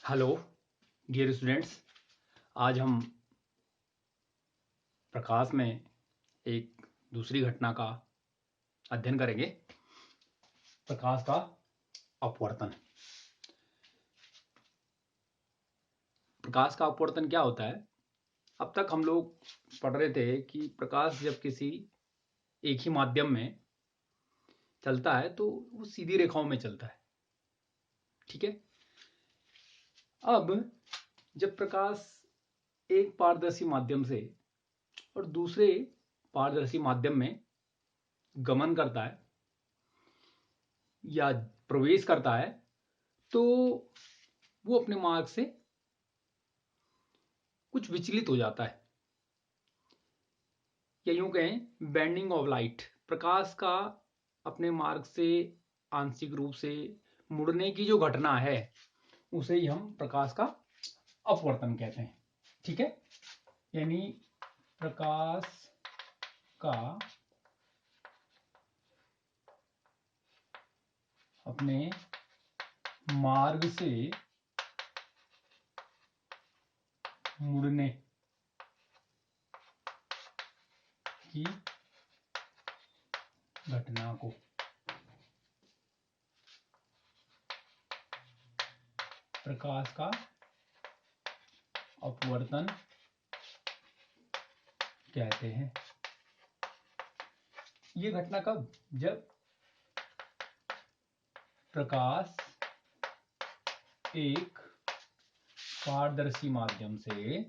Hello dear students. आज हम प्रकाश में एक दूसरी घटना का अध्ययन करेंगे, प्रकाश का अपवर्तन। प्रकाश का अपवर्तन क्या होता है? अब तक हम लोग पढ़ रहे थे कि प्रकाश जब किसी एक ही माध्यम में चलता है तो वो सीधी रेखाओं में चलता है, ठीक है। अब जब प्रकाश एक पारदर्शी माध्यम से और दूसरे पारदर्शी माध्यम में गमन करता है या प्रवेश करता है तो वो अपने मार्ग से कुछ विचलित हो जाता है, या यूं कहें बेंडिंग ऑफ लाइट। प्रकाश का अपने मार्ग से आंशिक रूप से मुड़ने की जो घटना है उसे ही हम प्रकाश का अपवर्तन कहते हैं, ठीक है। यानी प्रकाश का अपने मार्ग से मुड़ने की घटना को प्रकाश का अपवर्तन कहते हैं। ये घटना कब? जब प्रकाश एक पारदर्शी माध्यम से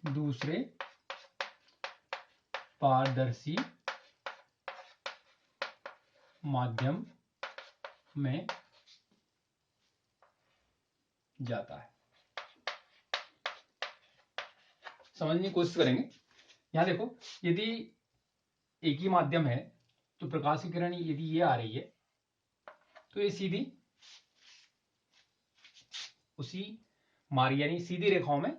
दूसरे पारदर्शी माध्यम में जाता है। समझने की कोशिश करेंगे। यहां देखो, यदि एक ही माध्यम है तो प्रकाश की किरण यदि ये आ रही है तो ये सीधी उसी मार्ग यानी सीधी रेखाओं में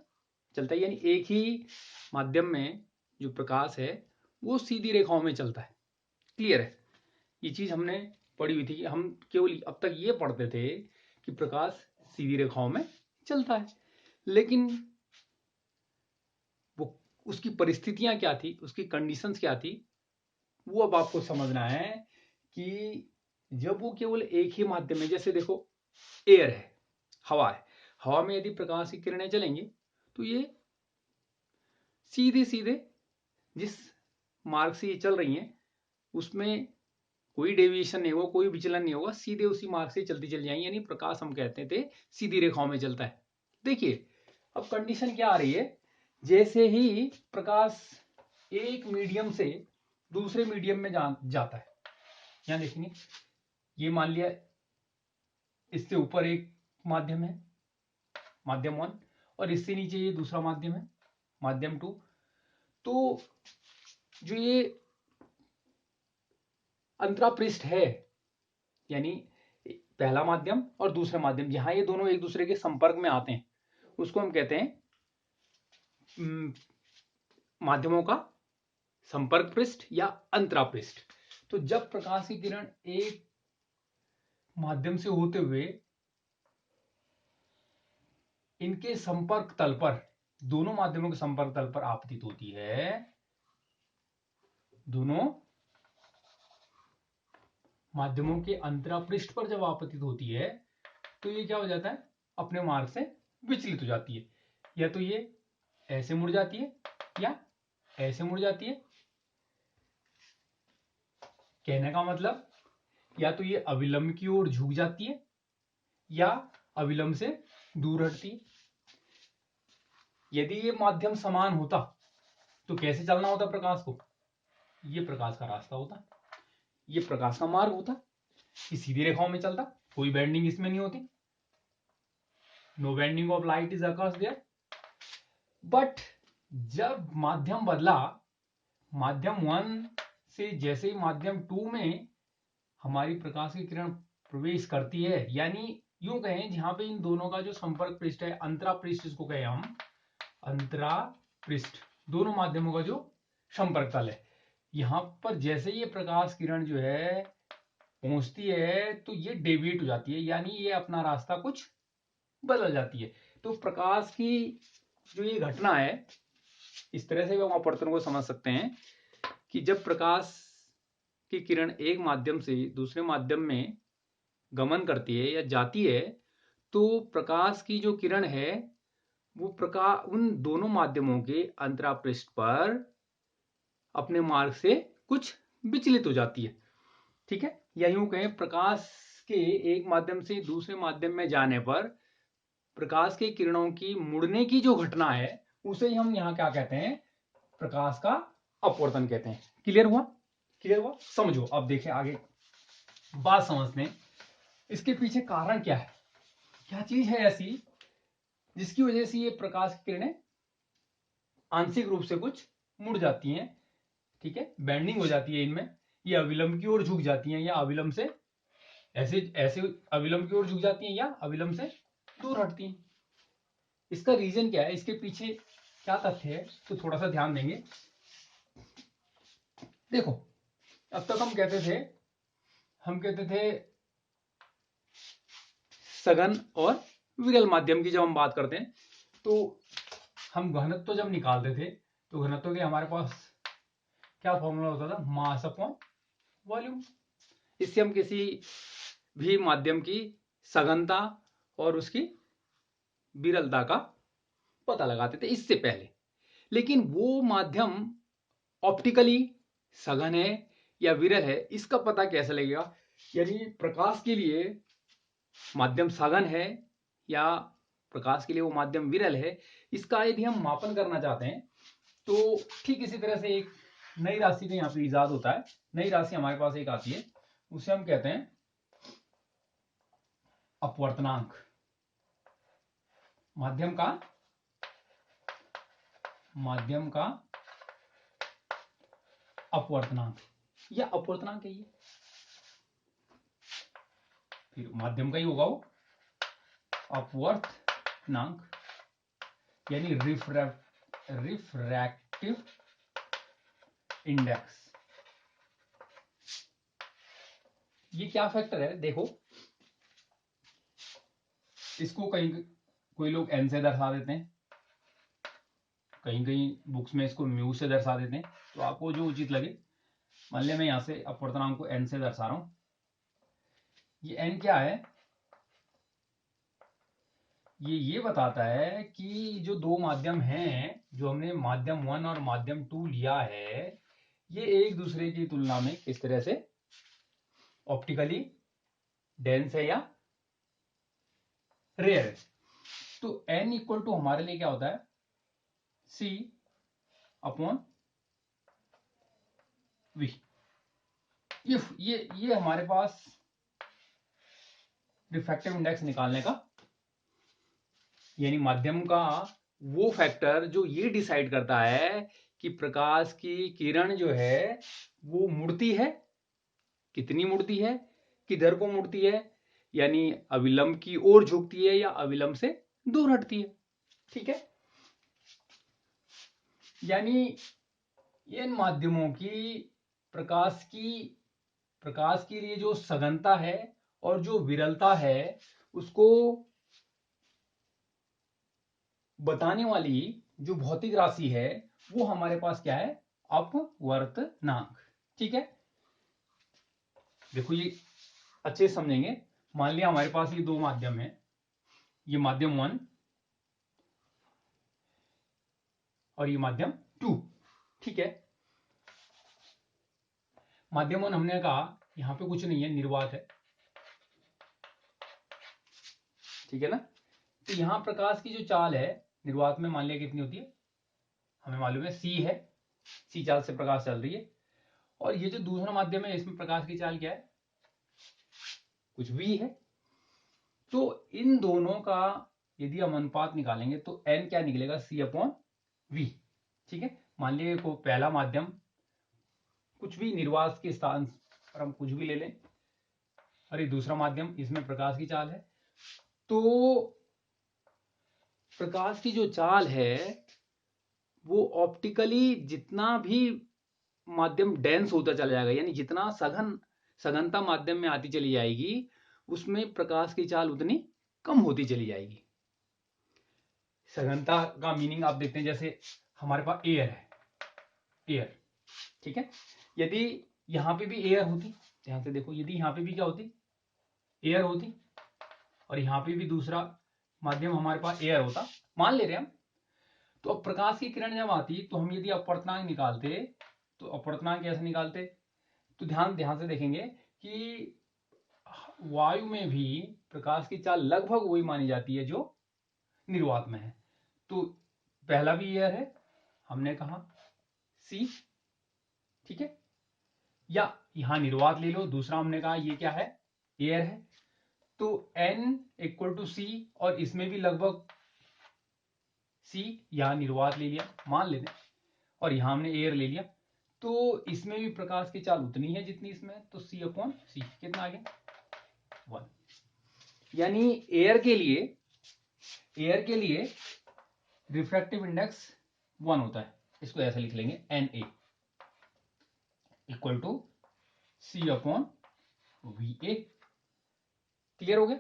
चलता है। यानी एक ही माध्यम में जो प्रकाश है वो सीधी रेखाओं में चलता है। क्लियर है? ये चीज हमने पढ़ी हुई थी कि हम केवल अब तक ये पढ़ते थे कि प्रकाश सीधी रेखाओं में चलता है, लेकिन वो उसकी परिस्थितियां क्या थी, उसकी कंडीशंस क्या थी, वो अब आपको समझना है कि जब वो केवल एक ही माध्यम में, जैसे देखो एयर है, हवा है, हवा में यदि प्रकाश की किरणें चलेंगी तो ये सीधे सीधे जिस मार्ग से ये चल रही हैं उसमें कोई डेविएशन नहीं होगा, कोई विचलन नहीं होगा, सीधे उसी मार्ग से चलती चल जाएंगी। यानी प्रकाश हम कहते थे सीधी रेखाओं में चलता है। देखिए अब कंडीशन क्या आ रही है, जैसे ही प्रकाश एक मीडियम से दूसरे मीडियम में जाता है, यहां देखेंगे ये मान लिया इससे ऊपर एक माध्यम है, माध्यम 1, और इससे नीचे ये दूसरा माध्यम है, माध्यम 2। तो जो ये अंतरापृष्ठ है यानी पहला माध्यम और दूसरा माध्यम, जहां ये दोनों एक दूसरे के संपर्क में आते हैं उसको हम कहते हैं माध्यमों का संपर्क पृष्ठ या अंतरापृष्ठ। तो जब प्रकाश की किरण एक माध्यम से होते हुए इनके संपर्क तल पर, दोनों माध्यमों के संपर्क तल पर आपतित होती है, दोनों माध्यमों के अंतरापृष्ठ पर जब आपतित होती है तो ये क्या हो जाता है, अपने मार्ग से विचलित हो जाती है। या तो ये ऐसे मुड़ जाती है या ऐसे मुड़ जाती है। कहने का मतलब या तो ये अविलंब की ओर झुक जाती है या अविलंब से दूर हटती है। यदि ये माध्यम समान होता तो कैसे चलना होता प्रकाश को? ये प्रकाश का रास्ता होता, ये प्रकाश का मार्ग होता, ये सीधी रेखाओं में चलता, कोई बेंडिंग इसमें नहीं होती। No bending of light is occurs there. But जब माध्यम बदला, माध्यम 1 से जैसे ही माध्यम 2 में हमारी प्रकाश की किरण प्रवेश करती है, यानी यूं कहें जहां पे इन दोनों का जो संपर्क पृष्ठ है, अंतरा पृष्ठ इसको कहें हम, अंतरा पृष्ठ, दोनों माध्यमों का जो संपर्क तल है, यहां पर जैसे ये प्रकाश किरण जो है पहुंचती है तो ये डेविएट हो जाती है, यानी ये अपना रास्ता कुछ बदल जाती है। तो प्रकाश की जो ये घटना है, इस तरह से हम अपवर्तन को समझ सकते हैं कि जब प्रकाश की किरण एक माध्यम से दूसरे माध्यम में गमन करती है या जाती है, तो प्रकाश की जो किरण है वो प्रकाश उन दोनों माध्यमों के अंतरापृष्ठ पर अपने मार्ग से कुछ विचलित हो जाती है। ठीक है, या यूं कहें प्रकाश के एक माध्यम से दूसरे माध्यम में जाने पर प्रकाश के किरणों की मुड़ने की जो घटना है उसे हम यहाँ क्या कहते हैं, प्रकाश का अपवर्तन कहते हैं। क्लियर हुआ? क्लियर हुआ? समझो, अब देखें आगे बात समझते हैं। इसके पीछे कारण क्या है, क्या चीज है ऐसी जिसकी वजह से ये प्रकाश की किरणें आंशिक रूप से कुछ मुड़ जाती हैं। ठीक है, बेंडिंग हो जाती है इनमें, ये अविलंब की ओर झुक जाती हैं या अविलंब से ऐसे ऐसे अविलंब की ओर झुक जाती हैं या अविलंब से दूर हटती हैं। इसका रीजन क्या है, इसके पीछे क्या तथ्य है, तो थोड़ा सा ध्यान देंगे। देखो, अब तक हम कहते थे सघन और विरल माध्यम की जब हम बात करते हैं तो हम घनत्व जब निकालते थे तो घनत्व के हमारे पास क्या फॉर्मूला होता था, मास अपॉन वॉल्यूम। इससे हम किसी भी माध्यम की सघनता और उसकी विरलता का पता लगाते थे इससे पहले। लेकिन वो माध्यम ऑप्टिकली सघन है या विरल है, इसका पता कैसे लगेगा? यानी प्रकाश के लिए माध्यम सघन है या प्रकाश के लिए वो माध्यम विरल है, इसका यदि हम मापन करना चाहते हैं तो ठीक इसी तरह से एक नई राशि का यहाँ पे इजाद होता है। नई राशि हमारे पास एक आती है, उसे हम कहते हैं अपवर्तनांक। माध्यम का अपवर्तनांक या अपवर्तनांक है ये, फिर माध्यम का ही होगा वो अपवर्तनांक, यानी रिफ्रैक्टिव इंडेक्स। ये क्या फैक्टर है, देखो इसको कहीं कोई लोग एन से दर्शा देते हैं, कहीं कहीं बुक्स में इसको म्यू से दर्शा देते हैं, तो आपको जो उचित लगे। मान लिया मैं यहां से अपवर्तनांक को एन से दर्शा रहा हूं। ये एन क्या है, ये बताता है कि जो दो माध्यम हैं, जो हमने माध्यम 1 और माध्यम 2 लिया है, ये एक दूसरे की तुलना में किस तरह से ऑप्टिकली डेंस है या रेयर है। तो n इक्वल टू हमारे लिए क्या होता है, c अपॉन v। ये हमारे पास रिफ्रैक्टिव इंडेक्स निकालने का, यानी माध्यम का वो फैक्टर जो ये डिसाइड करता है कि प्रकाश की किरण जो है वो मुड़ती है, कितनी मुड़ती है, किधर को मुड़ती है, यानी अविलंब की ओर झुकती है या अविलंब से दूर हटती है। ठीक है, यानी इन माध्यमों की प्रकाश के लिए जो सघनता है और जो विरलता है उसको बताने वाली जो भौतिक राशि है वो हमारे पास क्या है, अपवर्तनांक। ठीक है, देखो ये अच्छे से समझेंगे। मान लिया हमारे पास ये दो माध्यम है, ये माध्यम 1 और ये माध्यम 2। ठीक है, माध्यम 1 हमने कहा यहां पे कुछ नहीं है, निर्वात है। ठीक है ना, तो यहां प्रकाश की जो चाल है निर्वात में मान लिया कितनी होती है, हमें मालूम है c है, c चाल से प्रकाश चल रही है। और ये जो दूसरा माध्यम है इसमें प्रकाश की चाल क्या है, कुछ v है। तो इन दोनों का यदि हम अनुपात निकालेंगे तो n क्या निकलेगा, c अपॉन v। ठीक है, मान लीजिए को पहला माध्यम कुछ भी निर्वात के स्थान पर हम कुछ भी ले लें, और ये दूसरा माध्यम, इसमें प्रकाश की चाल है। तो प्रकाश की जो चाल है वो ऑप्टिकली जितना भी माध्यम डेंस होता चला जाएगा, यानी जितना सघनता माध्यम में आती चली जाएगी उसमें प्रकाश की चाल उतनी कम होती चली जाएगी। सघनता का मीनिंग आप देखते हैं, जैसे हमारे पास एयर है, एयर, ठीक है। यदि यहां पे भी एयर होती, ध्यान से देखो, यदि यहां पे भी क्या होती, एयर होती, और यहां पे भी दूसरा माध्यम हमारे पास एयर होता, मान ले रहे हैं हम, तो अब प्रकाश की किरण जब आती तो हम यदि अपवर्तनांक निकालते तो अपवर्तनांक कैसे निकालते, तो ध्यान से देखेंगे कि वायु में भी प्रकाश की चाल लगभग वही मानी जाती है जो निर्वात में है। तो पहला भी एयर है, हमने कहा सी, ठीक है, या यहां निर्वात ले लो, दूसरा हमने कहा ये क्या है, एयर है, तो N इक्वल टू सी, और इसमें भी लगभग सी, यहां निर्वात ले लिया मान लेते, और यहां हमने एयर ले लिया, तो इसमें भी प्रकाश की चाल उतनी है जितनी इसमें, तो C अपॉन सी कितना आ गया, 1। यानी एयर के लिए रिफ्रैक्टिव इंडेक्स 1 होता है, इसको ऐसे लिख लेंगे Na equal to C upon Va। Clear हो गया।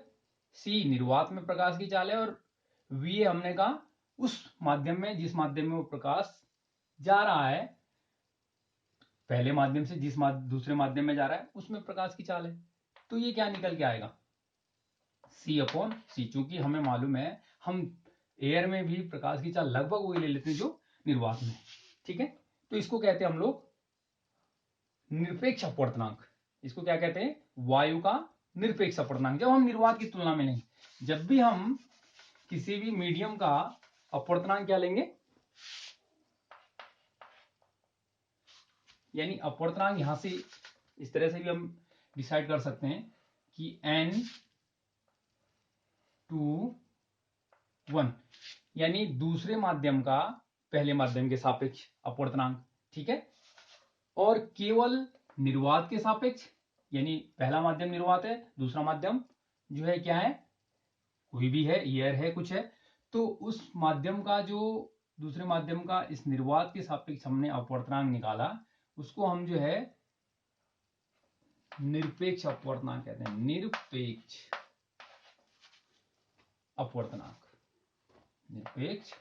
C निर्वात में प्रकाश की चाल है, और Va हमने कहा उस माध्यम में जिस माध्यम में वो प्रकाश जा रहा है, पहले माध्यम से दूसरे माध्यम में जा रहा है उसमें प्रकाश की चाल है, तो ये क्या निकल के आएगा, C अपॉन सी। चूंकि हमें मालूम है हम एयर में भी प्रकाश की चाल लगभग वही ले लेते हैं जो निर्वात में, ठीक है। तो इसको कहते हैं हम लोग निरपेक्ष अपवर्तनांक। इसको क्या कहते हैं, वायु का निरपेक्ष अपवर्तनांक, जब हम निर्वात की तुलना में नहीं, जब भी हम किसी भी मीडियम का अपवर्तनांक क्या लेंगे, यानी अपवर्तनांक यहां से इस तरह से भी हम डिसाइड कर सकते हैं कि N/1, यानी दूसरे माध्यम का पहले माध्यम के सापेक्ष अपवर्तनांक, ठीक है। और केवल निर्वात के सापेक्ष, यानी पहला माध्यम निर्वात है, दूसरा माध्यम जो है क्या है, कोई भी है, एयर है, कुछ है, तो उस माध्यम का जो दूसरे माध्यम का इस निर्वात के सापेक्ष हमने अपवर्तनांक निकाला, उसको हम जो है निरपेक्ष अपवर्तनांक कहते हैं, निरपेक्ष अपवर्तनांक, निरपेक्ष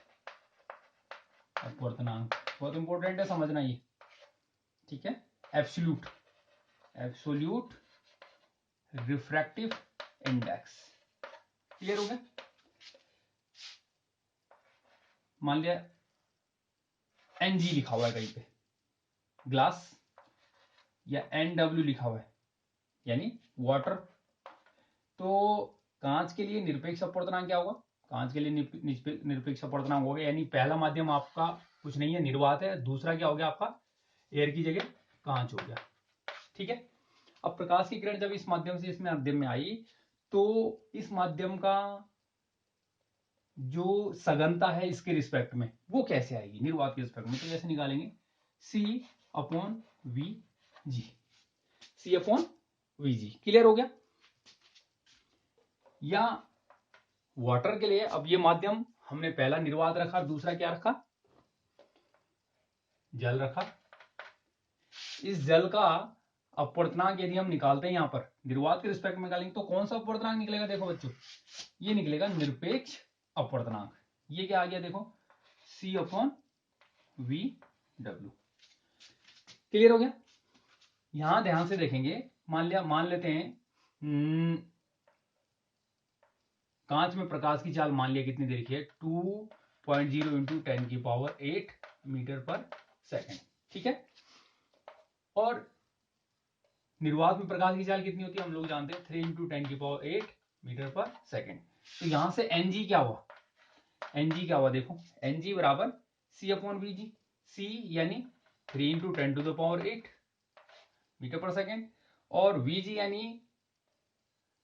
अपवर्तनांक बहुत इंपॉर्टेंट है समझना ये, ठीक है। एब्सोल्यूट रिफ्रैक्टिव इंडेक्स, क्लियर हो गया। मान लिया Ng लिखा हुआ है कहीं पे ग्लास, या Nw लिखा हुआ है यानी वाटर, तो कांच के लिए निरपेक्ष अपवर्तनांक क्या होगा, कांच के लिए निरपेक्ष अपवर्तनांक हो गया, यानी पहला माध्यम आपका कुछ नहीं है, निर्वात है, दूसरा क्या हो गया आपका, एयर की जगह कांच हो गया, ठीक है। अब प्रकाश की किरण जब इस माध्यम से इस माध्यम में आई, तो इस माध्यम का जो सघनता है इसके रिस्पेक्ट में वो कैसे आएगी, निर्वात के रिस्पेक्ट में, तो कैसे निकालेंगे, C upon Vg, C upon Vg, clear हो गया। या वाटर के लिए अब ये माध्यम हमने पहला निर्वात रखा, दूसरा क्या रखा, जल रखा। इस जल का अपवर्तनांक यदि हम निकालते हैं यहां पर निर्वात के रिस्पेक्ट में निकालेंगे, तो कौन सा अपवर्तनांक निकलेगा, देखो बच्चों, ये निकलेगा निरपेक्ष अपवर्तनांक। ये क्या आ गया, देखो C अपॉन VW, क्लियर हो गया। यहां ध्यान से देखेंगे, मान लेते हैं कांच में प्रकाश की चाल मान लिया कितनी देर की है, 2.0 इंटू 10⁸ मीटर पर सेकेंड, ठीक है। और निर्वात में प्रकाश की चाल कितनी होती है हम लोग जानते हैं, 3 इंटू 10⁸ मीटर पर सेकेंड। तो यहां से Ng क्या हुआ, Ng क्या हुआ, देखो Ng बराबर C अपॉन Vg, C यानी 3 इंटू 10⁸ मीटर पर सेकेंड, और Vg यानी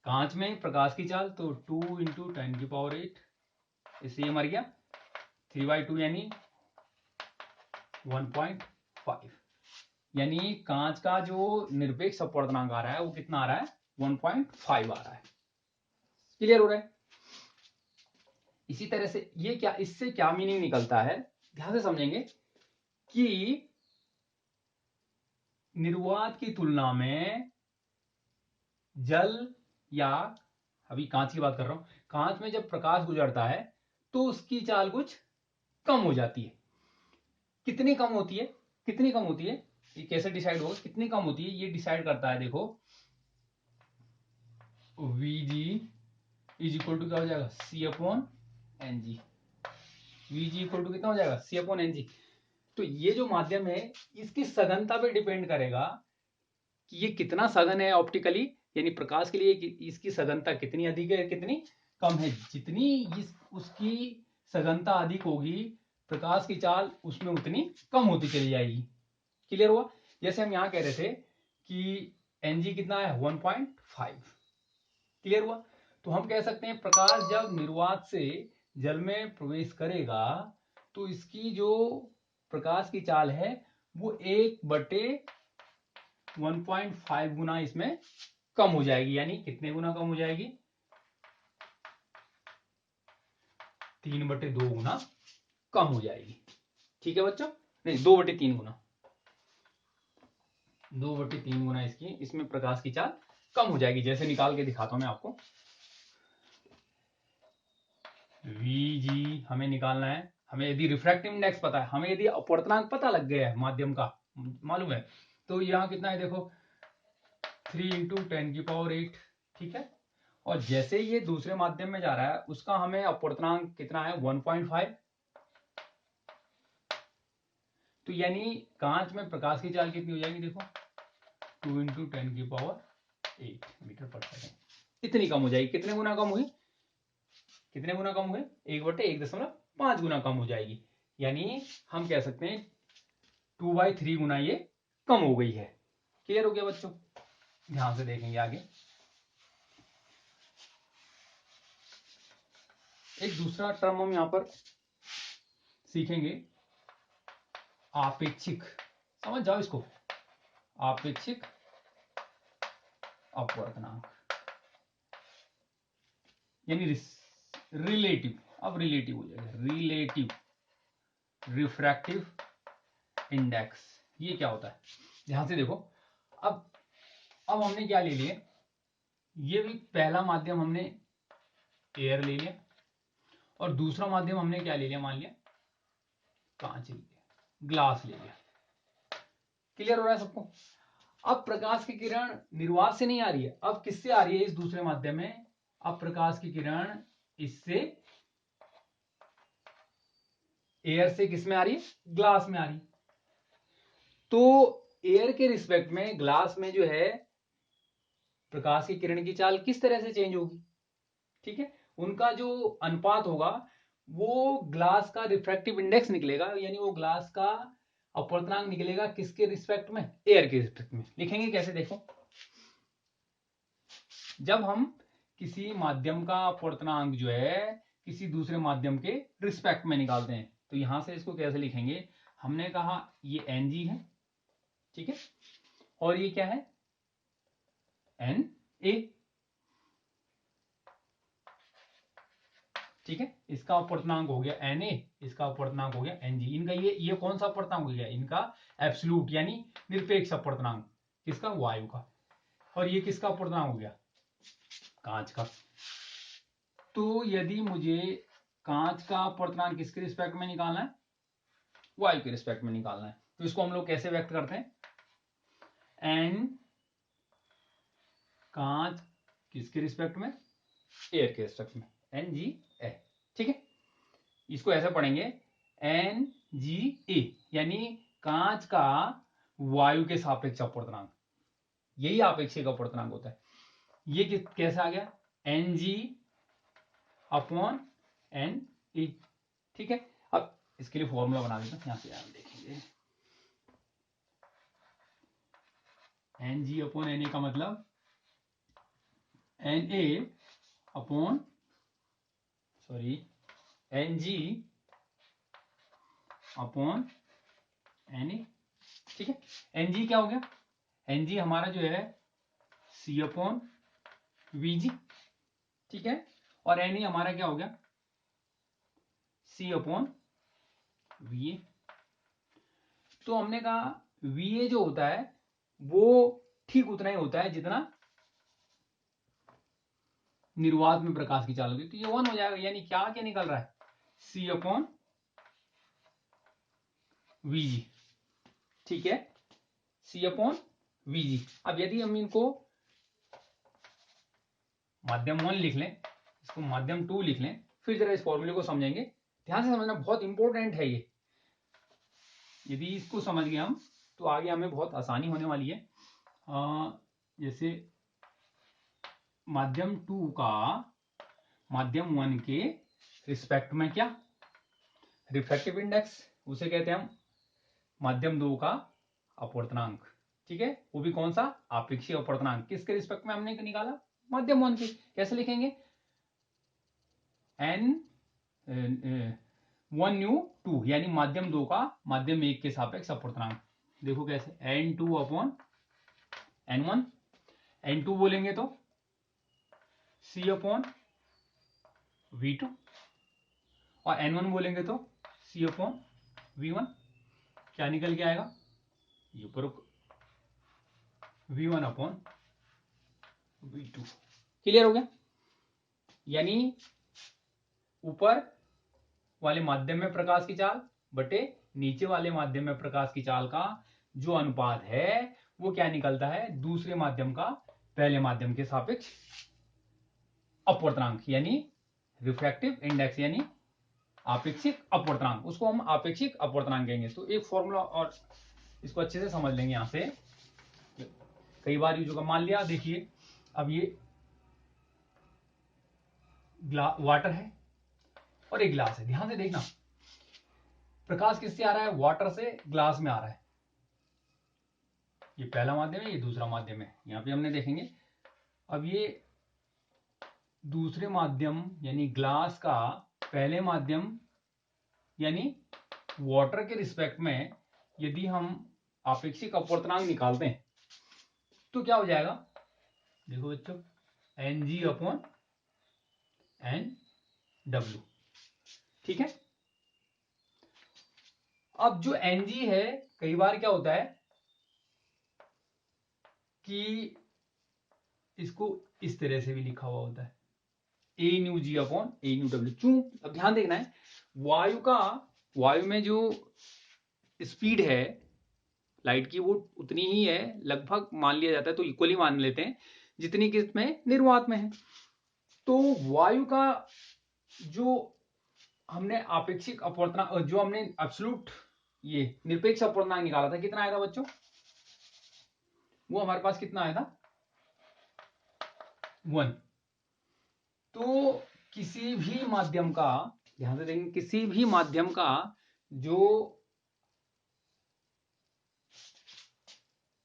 कांच में प्रकाश की चाल, तो 2 इंटू 10⁸, इससे ये मर गया 3/2 यानी 1.5, यानी कांच का जो निरपेक्ष अपवर्तनांक आ रहा है वो कितना आ रहा है, 1.5 आ रहा है, क्लियर हो रहा है। इसी तरह से ये क्या, इससे क्या मीनिंग निकलता है, ध्यान से समझेंगे कि निर्वात की तुलना में जल, या अभी कांच की बात कर रहा हूं, कांच में जब प्रकाश गुजरता है तो उसकी चाल कुछ कम हो जाती है। कितनी कम होती है, कितनी कम होती है, ये कैसे डिसाइड होगा कितनी कम होती है? ये डिसाइड करता है, देखो Vg इज इक्वल टू क्या हो जाएगा, C upon N G. Vg equal to कितना हो जाएगा, C अपॉन एन जी। तो ये जो माध्यम है इसकी सघनता पे डिपेंड करेगा कि ये कितना सघन है ऑप्टिकली, यानी प्रकाश के लिए इसकी सघनता कितनी अधिक है कितनी कम है। जितनी उसकी सघनता अधिक होगी, प्रकाश की चाल उसमें उतनी कम होती चली जाएगी। क्लियर हुआ? जैसे हम यहां कह रहे थे कि एनजी कितना है, 1.5। क्लियर हुआ? तो हम कह सकते हैं प्रकाश जब निर्वात से जल में प्रवेश करेगा तो इसकी जो प्रकाश की चाल है वो 1/1.5 गुना इसमें कम हो जाएगी। यानी कितने गुना कम हो जाएगी, 3/2 गुना कम हो जाएगी। ठीक है बच्चों? नहीं, 2/3 गुना, 2/3 गुना इसमें प्रकाश की चाल कम हो जाएगी। जैसे निकाल के दिखाता हूं मैं आपको। Vg हमें निकालना है, हमें यदि रिफ्रैक्टिव इंडेक्स पता है, हमें यदि अपवर्तनांक पता लग गया है माध्यम का मालूम है, तो यहाँ कितना है देखो, 3 × 10⁸। ठीक है? और जैसे ये दूसरे माध्यम में जा रहा है उसका हमें अपवर्तनांक कितना है, 1.5। तो यानी कांच में प्रकाश की चाल कितनी हो जाएगी देखो, 2 × 10⁸ मीटर पर सेकेंड। इतनी कम हो जाएगी। कितने गुना कम हुई, कितने गुना कम हुए, 1/1.5 गुना कम हो जाएगी। यानी हम कह सकते हैं 2/3 गुना ये कम हो गई है। क्लियर हो गया बच्चों? ध्यान से देखेंगे आगे। एक दूसरा टर्म हम यहां पर सीखेंगे, आपेक्षिक। समझ जाओ इसको, आपेक्षिक अपवर्तनांक यानी रिलेटिव, अब रिलेटिव हो जाएगा, रिलेटिव रिफ्रैक्टिव इंडेक्स। ये क्या होता है, ध्यान से देखो। अब हमने क्या ले लिया, ये भी पहला माध्यम हमने एयर ले लिया और दूसरा माध्यम हमने क्या ले लिया, मान लिया कांच ले लिया, ग्लास ले लिया। क्लियर हो रहा है सबको? अब प्रकाश की किरण निर्वात से नहीं आ रही है, अब किससे आ रही है, इस दूसरे माध्यम में। अब प्रकाश की किरण इससे, एयर से किस में आ रही है, ग्लास में आ रही है। तो एयर के रिस्पेक्ट में ग्लास में जो है प्रकाश की किरण की चाल किस तरह से चेंज होगी। ठीक है? उनका जो अनुपात होगा वो ग्लास का रिफ्रैक्टिव इंडेक्स निकलेगा, यानी वो ग्लास का अपवर्तनांक निकलेगा किसके रिस्पेक्ट में, एयर के रिस्पेक्ट में। लिखेंगे कैसे देखो, जब हम किसी माध्यम का अपवर्तनांक जो है किसी दूसरे माध्यम के रिस्पेक्ट में निकालते हैं तो यहां से इसको कैसे लिखेंगे, हमने कहा ये Ng है, ठीक है, और ये क्या है, Na। ठीक है, इसका अपवर्तनांक हो गया Na, इसका अपवर्तनांक हो गया Ng। इनका ये कौन सा अपवर्तनांक हो गया, इनका एब्सोल्यूट यानी निरपेक्ष अपवर्तनांक, किसका, वायु का। और ये किसका अपवर्तनांक हो गया, कांच का। तो यदि मुझे कांच का अपवर्तनांक किसके रिस्पेक्ट में निकालना है, वायु के रिस्पेक्ट में निकालना है, तो इसको हम लोग कैसे व्यक्त करते हैं, एन कांच किसके रिस्पेक्ट में, एयर के रिस्पेक्ट में, Nga। ठीक है, इसको ऐसे पढ़ेंगे Nga, यानी कांच का वायु के सापेक्ष अपवर्तनांक, यही आपेक्षिक अपवर्तनांक होता है। ये कैसे आ गया, Ng/Na। ठीक है, अब इसके लिए फॉर्मूला बना देते हैं, यहां से आप देखेंगे। Ng/Na का मतलब Ng/Na। ठीक है, Ng क्या हो गया, Ng हमारा जो है C/Vg। ठीक है, और Na हमारा क्या हो गया, C/Va। तो हमने कहा Va जो होता है वो ठीक उतना ही होता है जितना निर्वात में प्रकाश की चाल होगी। तो ये 1 हो जाएगा, यानी क्या क्या निकल रहा है, C अपॉन VG। ठीक है, C अपॉन VG। अब यदि हम इनको माध्यम 1 लिख लें, इसको माध्यम 2 लिख लें, फिर जरा इस फॉर्मूले को समझेंगे। ध्यान से समझना, बहुत इंपॉर्टेंट है ये। यदि इसको समझ गए हम तो आगे हमें बहुत आसानी होने वाली है। जैसे माध्यम 2 का माध्यम 1 के रिस्पेक्ट में क्या, रिफ्रैक्टिव इंडेक्स, उसे कहते हैं हम माध्यम 2 का अपवर्तनांक। ठीक है, वो भी कौन सा, आपेक्षिक अपवर्तनांक। किसके रिस्पेक्ट में हमने निकाला, माध्यम 1 के। कैसे लिखेंगे, n 1 न्यू 2, यानी माध्यम 2 का माध्यम 1 के सापेक्ष अपवर्तनांक। देखो कैसे, n2 अपॉन n1, n2 बोलेंगे तो C अपॉन V2, और n1 बोलेंगे तो C अपॉन V1। क्या निकल के आएगा, ये ऊपर V1 अपॉन V2। क्लियर हो गया, यानी ऊपर वाले माध्यम में प्रकाश की चाल बटे नीचे वाले माध्यम में प्रकाश की चाल का जो अनुपात है वो क्या निकलता है, दूसरे माध्यम का पहले माध्यम के सापेक्ष अपवर्तनांक, यानी रिफ्रैक्टिव इंडेक्स, यानी आपेक्षिक अपवर्तनांक। उसको हम आपेक्षिक अपवर्तनांक कहेंगे। तो एक फॉर्मूला और इसको अच्छे से समझ लेंगे। यहां से कई बार यूज होगा, मान लिया, देखिए अब ये वाटर है और एक ग्लास है। ध्यान से देखना, प्रकाश किससे आ रहा है, वाटर से ग्लास में आ रहा है। ये पहला माध्यम है, ये दूसरा माध्यम है, यहां पे हमने देखेंगे। अब ये दूसरे माध्यम यानी ग्लास का पहले माध्यम यानी वाटर के रिस्पेक्ट में यदि हम आपेक्षिक अपवर्तनांक निकालते हैं तो क्या हो जाएगा, देखो बच्चों, Ng अपॉन NW। ठीक है, अब जो Ng है, कई बार क्या होता है कि इसको इस तरह से भी लिखा हुआ होता है, AνG अपॉन AνW। क्यों, अब ध्यान देखना है, वायु में जो स्पीड है लाइट की वो उतनी ही है, लगभग मान लिया जाता है, तो इक्वली मान लेते हैं जितनी कि इसमें निर्वात में है। तो वायु का जो हमने आपेक्षिक अपवर्तनांक, जो हमने एब्सोल्यूट ये निरपेक्ष अपवर्तनांक निकाला था, कितना आया था बच्चों, वो हमारे पास कितना आया था, 1। तो किसी भी माध्यम का, ध्यान से देखेंगे, किसी भी माध्यम का जो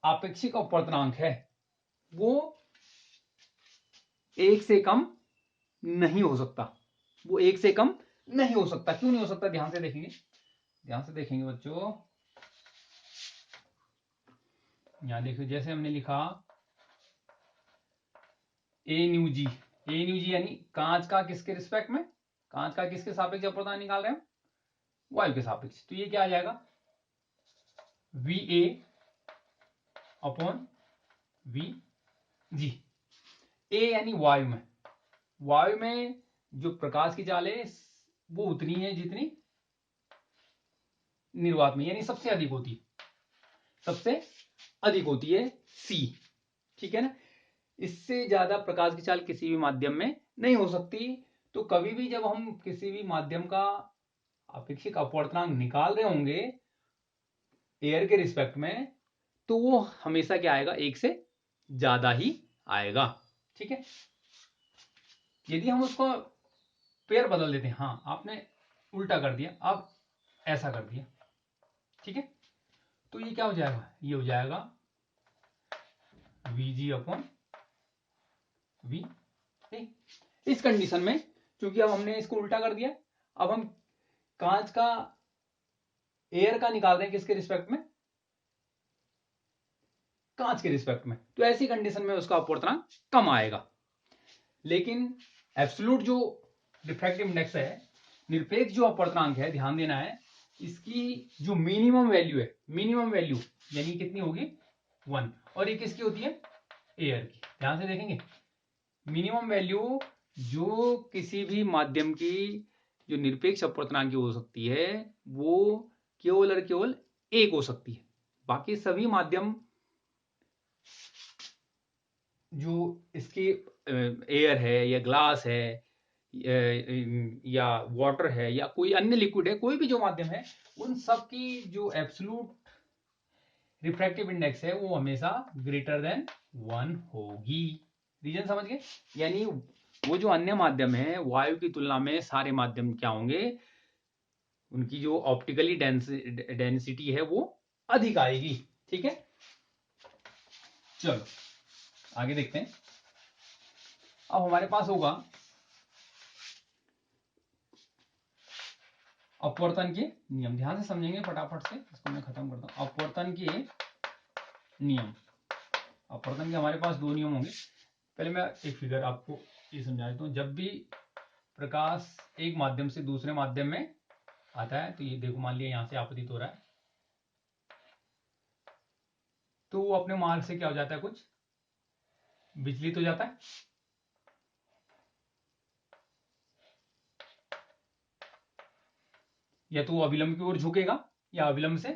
आपेक्षिक अपवर्तनांक है वो 1 से कम नहीं हो सकता, वो 1 से कम नहीं हो सकता। क्यों नहीं हो सकता, ध्यान से देखेंगे बच्चों। यहां देखो, जैसे हमने लिखा AνG यानी कांच का किसके रिस्पेक्ट में, कांच का किसके सापेक्ष अपवर्तनांक निकाल रहे हैं, वायु के सापेक्ष। तो ये क्या आ जाएगा, VA अपॉन VG। A यानी वायु में जो प्रकाश की चाल है वो उतनी है जितनी निर्वात में, यानी सबसे अधिक होती है C। ठीक है ना, इससे ज्यादा प्रकाश की चाल किसी भी माध्यम में नहीं हो सकती। तो कभी भी जब हम किसी भी माध्यम का आपेक्षिक अपवर्तनांक निकाल रहे होंगे एयर के रिस्पेक्ट में, तो वो हमेशा क्या आएगा, 1 से ज्यादा ही आएगा। ठीक है, यदि हम उसको पेयर बदल देते हैं, हाँ आपने उल्टा कर दिया, अब ऐसा कर दिया, ठीक है, तो ये क्या हो जाएगा, ये हो जाएगा VG अपॉन V। इस कंडीशन में क्योंकि अब हमने इसको उल्टा कर दिया, अब हम कांच का एयर का निकाल रहे हैं किसके रिस्पेक्ट में, कांच के रिस्पेक्ट में। तो ऐसी कंडीशन में उसका अपवर्तनांक कम आएगा। लेकिन एब्सोल्यूट जो रिफ्रैक्टिव इंडेक्स है, निरपेक्ष जो अपवर्तनांक है, ध्यान देना है, इसकी जो मिनिमम वैल्यू यानी कितनी होगी, 1। और ये किसकी होती है, एयर की। ध्यान से देखेंगे मिनिमम वैल्यू जो किसी भी माध्यम की जो निरपेक्ष अपवर्तनांक हो सकती है वो केवल और केवल एक हो सकती है। बाकी सभी माध्यम जो इसके एयर है या ग्लास है या वाटर है या कोई अन्य लिक्विड है, कोई भी जो माध्यम है, उन सब की जो एब्सोल्यूट रिफ्रैक्टिव इंडेक्स है वो हमेशा ग्रेटर देन 1 होगी। रीजन समझ गए? यानी वो जो अन्य माध्यम है वायु की तुलना में सारे माध्यम क्या होंगे, उनकी जो ऑप्टिकली डेंसिटी है वो अधिक आएगी। ठीक है, चलो आगे देखते हैं। अब हमारे पास होगा अपवर्तन के नियम। ध्यान से समझेंगे फटाफट से, इसको मैं खत्म करता हूं। अपवर्तन के नियम, अपवर्तन के हमारे पास दो नियम होंगे। पहले मैं एक फिगर आपको ये समझा देता हूं। जब भी प्रकाश एक माध्यम से दूसरे माध्यम में आता है, तो ये देखो मान लिया यहां से आपतित हो रहा है, तो वो अपने मार्ग से क्या हो जाता है, कुछ विचलित हो जाता है। या तो वो अविलंब की ओर झुकेगा या अविलंब से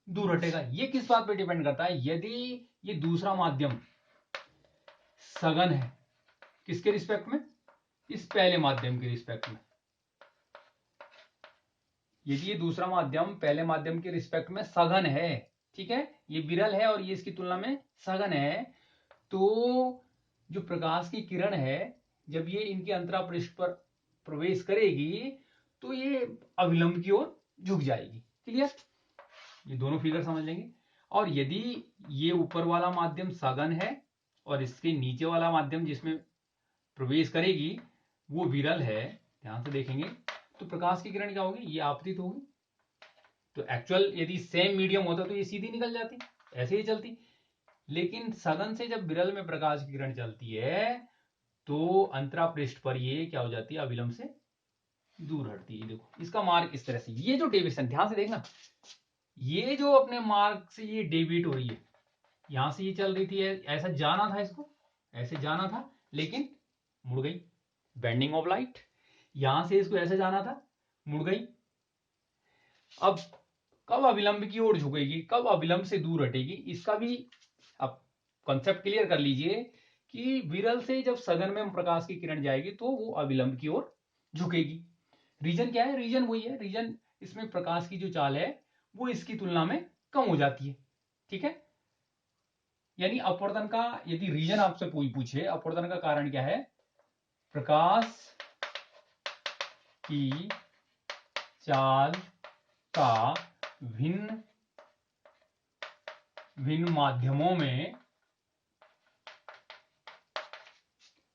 दूर हटेगा। ये किस बात पे डिपेंड करता है, यदि ये दूसरा माध्यम सघन है, किसके रिस्पेक्ट में, इस पहले माध्यम के रिस्पेक्ट में। यदि ये दूसरा माध्यम पहले माध्यम के रिस्पेक्ट में सघन है, ठीक है, ये विरल है और ये इसकी तुलना में सघन है, तो जो प्रकाश की किरण है जब ये इनके अंतरा पृष्ठ पर प्रवेश करेगी तो ये अविलंब की ओर झुक जाएगी। क्लियर? ये दोनों फिगर समझ लेंगे। और यदि ये ऊपर वाला माध्यम सघन है और इसके नीचे वाला माध्यम जिसमें प्रवेश करेगी वो विरल है, ध्यान से देखेंगे, तो प्रकाश की किरण क्या होगी, ये आपतित होगी। तो एक्चुअल यदि सेम मीडियम होता तो ये सीधी निकल जाती, ऐसे ही चलती। लेकिन सघन से जब विरल में प्रकाश की किरण चलती है तो अंतरा पृष्ठ पर ये क्या हो जाती है, अविलंब से दूर हटती है। देखो इसका मार्ग इस तरह से, ये जो डेविएशन, ध्यान से देखना, ये जो अपने मार्ग से ये डेविएट हो रही है, यहां से ये चल रही थी, ऐसा जाना था, इसको ऐसे जाना था लेकिन मुड़ गई, बेंडिंग ऑफ लाइट। यहां से इसको ऐसे जाना था, मुड़ गई। अब कब अविलंब की ओर झुकेगी, कब अविलंब से दूर हटेगी, इसका भी अब कॉन्सेप्ट क्लियर कर लीजिए कि विरल से जब सघन में प्रकाश की किरण जाएगी तो वो अविलंब की ओर झुकेगी। रीजन क्या है, रीजन वही है, रीजन इसमें प्रकाश की जो चाल है वो इसकी तुलना में कम हो जाती है। ठीक है, यानी अपवर्तन का यदि रीजन आपसे कोई पूछे, अपवर्तन का कारण क्या है, प्रकाश की चाल का भिन्न भिन्न माध्यमों में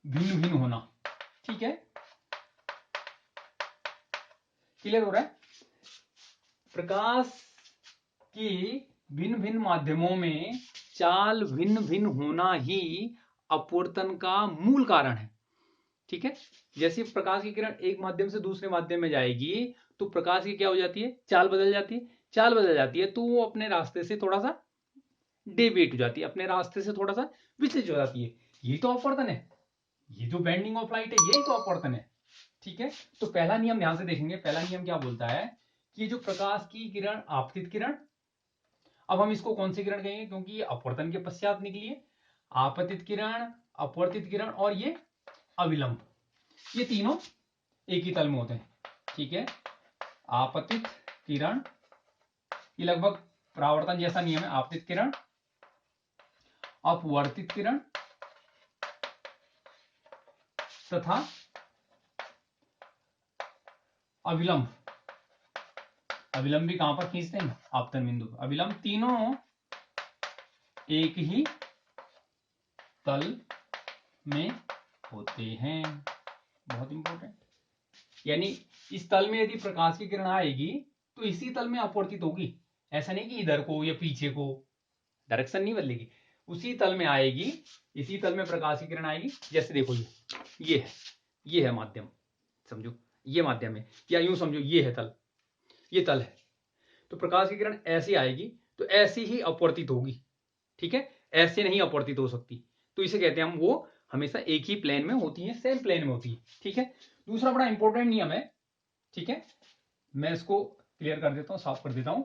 भिन्न भिन्न होना। ठीक है, क्लियर हो रहा है? प्रकाश की भिन्न भिन्न माध्यमों में चाल भिन्न भिन्न होना ही अपवर्तन का मूल कारण है। ठीक है, जैसे प्रकाश की किरण एक माध्यम से दूसरे माध्यम में जाएगी तो प्रकाश की क्या हो जाती है, चाल बदल जाती है। चाल बदल जाती है तो वो अपने रास्ते से थोड़ा सा डेविएट हो जाती है, अपने रास्ते से थोड़ा सा विचलित हो जाती है। ये तो अपवर्तन है, ये जो बेंडिंग ऑफ लाइट है यही तो अपवर्तन है। ठीक है, तो पहला नियम ध्यान से देखेंगे। पहला नियम क्या बोलता है कि जो प्रकाश की किरण आपतित किरण, अब हम इसको कौन सी किरण कहेंगे, क्योंकि ये अपवर्तन के पश्चात निकली है। आपतित किरण, अपवर्तित किरण और ये अविलंब, ये तीनों एक ही तल में होते हैं। ठीक है, आपतित किरण, ये लगभग परावर्तन जैसा नियम है। आपतित किरण, अपवर्तित किरण तथा अविलंब। अविलंब भी कहां पर खींचते हैं, आपतन बिंदु। अविलंब तीनों एक ही तल में होते हैं, बहुत इंपॉर्टेंट। यानी इस तल में यदि प्रकाश की किरण आएगी तो इसी तल में अपवर्तित होगी। ऐसा नहीं कि इधर को या पीछे को, डायरेक्शन नहीं बदलेगी, उसी तल में आएगी, इसी तल में प्रकाश की किरण आएगी। जैसे देखो ये है माध्यम, समझो ये माध्यम है, या यूं समझो ये है तल, ये तल है, तो प्रकाश की किरण ऐसी आएगी तो ऐसी ही अपवर्तित होगी। ठीक है, ऐसे नहीं अपवर्तित हो सकती, तो इसे कहते हैं हम वो हमेशा एक ही प्लेन में होती है, सेम प्लेन में होती है। ठीक है, दूसरा बड़ा इंपॉर्टेंट नियम है। ठीक है, मैं इसको क्लियर कर देता हूं, साफ कर देता हूं,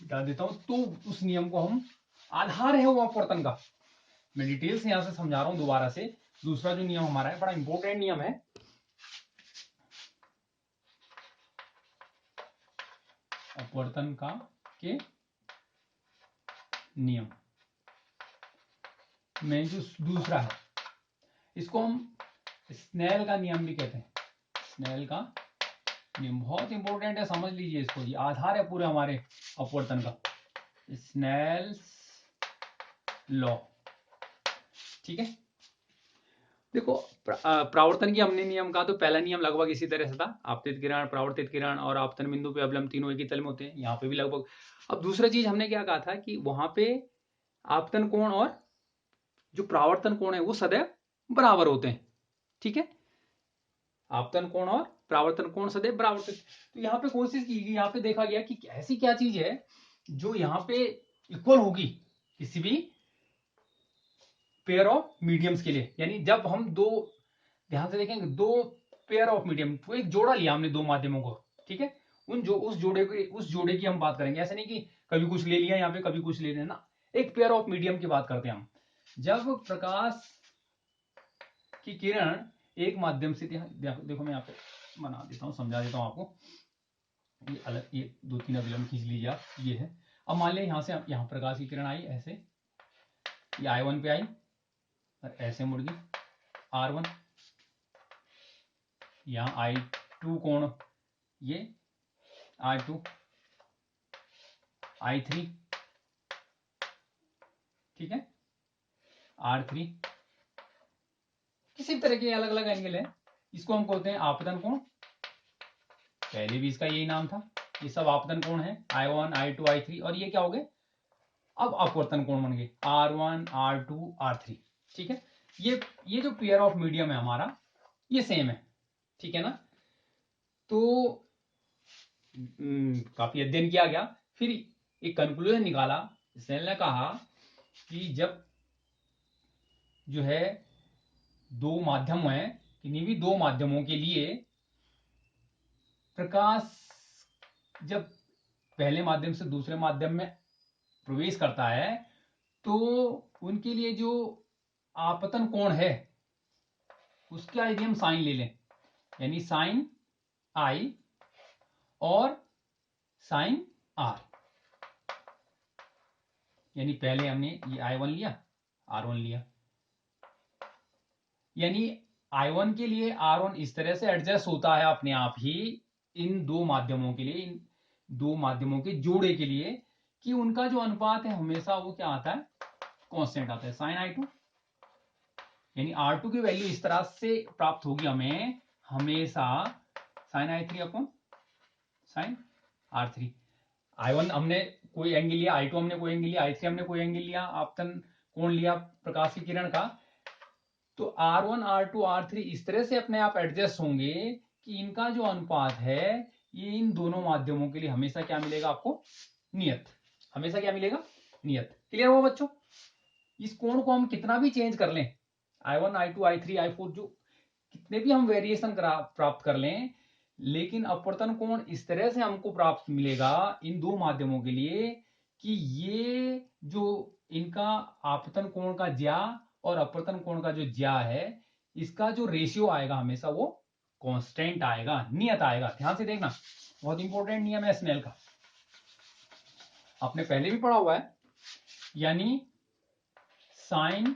हटा देता हूं। तो उस नियम को हम, आधार है वो अपवर्तन का, मैं डिटेल से यहां से समझा रहा हूं दोबारा से। दूसरा जो नियम हमारा है, बड़ा इंपॉर्टेंट नियम है, अपवर्तन का के नियम में जो दूसरा है, इसको हम स्नेल का नियम भी कहते हैं। स्नेल का नियम बहुत इंपॉर्टेंट है, समझ लीजिए इसको, ये आधार है पूरे हमारे अपवर्तन का, स्नेल्स लॉ। ठीक है, देखो प्रावर्तन की हमने नियम का, तो पहला नियम लगभग इसी तरह से था, आपतित किरण, परावर्तित किरण और आपतन बिंदु पे अवलंब तीनों एक ही तल में होते हैं, यहाँ पे भी लगभग। अब दूसरा चीज हमने क्या कहा था कि वहां पे आपतन कोण और जो परावर्तन कोण है वो सदैव बराबर होते हैं। ठीक है, आपतन कोण और परावर्तन कोण सदैव बराबर होते हैं। तो यहाँ पे कोशिश की गई, यहाँ पे देखा गया कि ऐसी क्या चीज है जो यहाँ पे इक्वल होगी किसी भी पेयर ऑफ मीडियम्स के लिए। यानी जब हम दो, ध्यान से देखेंगे, दो पेयर ऑफ मीडियम, तो एक जोड़ा लिया हमने दो माध्यमों को। ठीक है, उस जोड़े की हम बात करेंगे, ऐसे नहीं कि कभी कुछ ले लिया यहाँ पे कभी कुछ ले लिया ना, एक पेयर ऑफ मीडियम की बात करते हैं हम। जब प्रकाश की किरण एक माध्यम से, देखो मैं यहाँ पे बना देता हूँ, समझा देता हूँ आपको, ये अलग, ये दो तीन अभिलंब खींच लीजिए आप, ये है। अब मान लिया यहाँ से यहाँ प्रकाश की किरण आई ऐसे, ये I1 पे आई और ऐसे मुड़ गई R1, यहाँ I2 कोण, ये I2, I3, ठीक है, R3, किसी तरह के अलग अलग एंगल है, इसको हम कहते हैं आपतन कोण। पहले भी इसका यही नाम था, ये सब आपतन कोण है, I1, I2, I3, और ये क्या हो गए, अब अपवर्तन कोण बन गए, R1, R2, R3। ठीक है, ये जो पेयर ऑफ मीडियम है हमारा, ये सेम है। ठीक है ना, तो काफी अध्ययन किया गया, फिर एक कंक्लूजन निकाला, स्नेल ने कहा कि जब जो है दो माध्यम है, किन्हीं भी दो माध्यमों के लिए प्रकाश जब पहले माध्यम से दूसरे माध्यम में प्रवेश करता है, तो उनके लिए जो आपतन कोण है उसका यदि हम साइन ले लें, यानी साइन आई और साइन आर, यानी पहले हमने ये I1 लिया, R1 लिया, यानी I1 के लिए R1 इस तरह से एडजस्ट होता है अपने आप ही इन दो माध्यमों के लिए, इन दो माध्यमों के जोड़े के लिए, कि उनका जो अनुपात है हमेशा वो क्या आता है, कांस्टेंट आता है, साइन I2। यानी R2 की वैल्यू इस तरह से प्राप्त होगी हमें हमेशा sign I3 upon sine R3। I1 हमने कोई एंगल लिया, I2 हमने कोई एंगल लिया, I3 हमने कोई एंगल लिया, आपतन कोण लिया प्रकाश की किरण का, तो R1, R2, R3 इस तरह से अपने आप एडजस्ट होंगे कि इनका जो अनुपात है ये इन दोनों माध्यमों के लिए हमेशा क्या मिलेगा आपको, नियत। हमेशा क्या मिलेगा, नियत। क्लियर हुआ बच्चों, इस कोण को हम कितना भी चेंज कर लें, I1, I2, I3, I4, जो कितने भी हम वेरिएशन प्राप्त कर लें, लेकिन अपवर्तन कोण इस तरह से हमको प्राप्त मिलेगा इन दो माध्यमों के लिए कि ये जो इनका आपतन कोण का ज्या और अपवर्तन कोण का जो ज्या है, इसका जो रेशियो आएगा हमेशा वो कांस्टेंट आएगा, नियत आएगा। ध्यान से देखना, बहुत इंपॉर्टेंट नियम है स्नेल का, आपने पहले भी पढ़ा हुआ है। यानी sine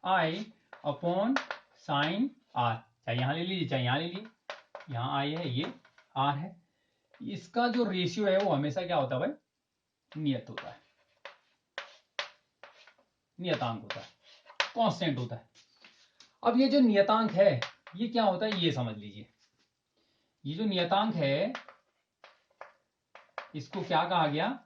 I upon sine R, चाहे यहां ले लीजिए चाहे यहां ले लीजिए, यहां आई है ये आर है, इसका जो रेशियो है वो हमेशा क्या होता है भाई, नियत होता है, नियतांक होता है, कांस्टेंट होता है। अब ये जो नियतांक है ये क्या होता है, ये समझ लीजिए, ये जो नियतांक है इसको क्या कहा गया,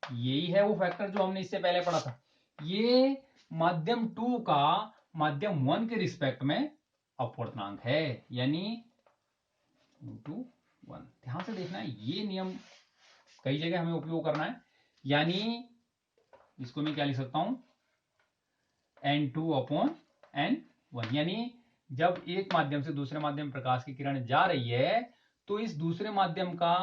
यही है वो फैक्टर जो हमने इससे पहले पढ़ा था, ये माध्यम 2 का माध्यम 1 के रिस्पेक्ट में अपवर्तनांक है, यानी 2 1। ध्यान से देखना है, ये नियम कई जगह हमें उपयोग करना है। यानी इसको मैं क्या लिख सकता हूं, N2/N1, यानी जब एक माध्यम से दूसरे माध्यम में प्रकाश की किरण जा रही है तो इस दूसरे माध्यम का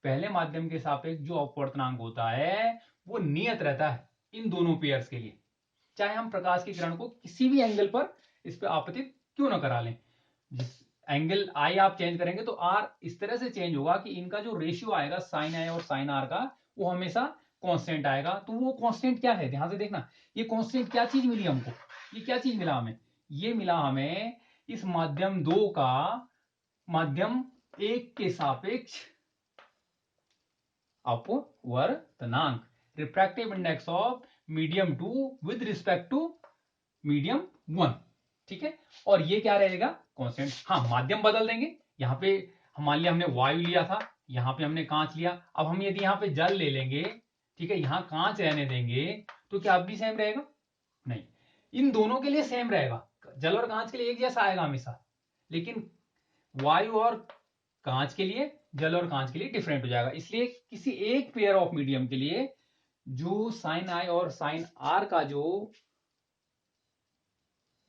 पहले माध्यम के सापेक्ष जो अपवर्तनांक होता है वो नियत रहता है इन दोनों पेयर्स के लिए, चाहे हम प्रकाश की किरण को किसी भी एंगल पर इस पर आपतित क्यों ना करा लें। जिस एंगल आई आप चेंज करेंगे तो आर इस तरह से चेंज होगा कि इनका जो रेशियो आएगा साइन आई और साइन आर का वो हमेशा कांस्टेंट आएगा। तो वो कांस्टेंट क्या है, ध्यान से देखना, ये कांस्टेंट क्या चीज मिली हमको, ये क्या चीज मिला हमें, ये मिला हमें इस माध्यम 2 का माध्यम 1 के सापेक्ष अपवर्तनांक, refractive index of medium 2 with respect to medium 1, ठीक है। और ये क्या रहेगा, कांस्टेंट। हाँ, माध्यम बदल देंगे, यहां पे मान लिया हमने वायु लिया था, यहां पे हमने कांच लिया, अब हम यदि यहां पे जल ले लेंगे, ठीक है, यहां कांच रहने देंगे तो क्या अब भी सेम रहेगा, नहीं, इन दोनों के लिए सेम रहेगा, जल और कांच के लिए एक जैसा आएगा हमेशा, लेकिन वायु और कांच के लिए, जल और कांच के लिए डिफरेंट हो जाएगा। इसलिए किसी एक पेयर ऑफ मीडियम के लिए जो साइन आई और साइन आर का जो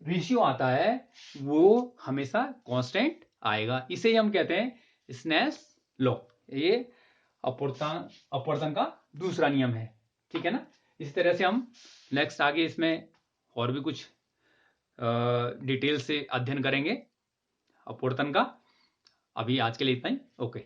रेशियो आता है वो हमेशा कांस्टेंट आएगा। इसे हम कहते हैं स्नेल्स लॉ। ये अपवर्तन का दूसरा नियम है, ठीक है ना। इस तरह से हम नेक्स्ट आगे इसमें और भी कुछ डिटेल से अध्ययन करेंगे अपवर्तन का। अभी आज के लिए इतना ही, ओके।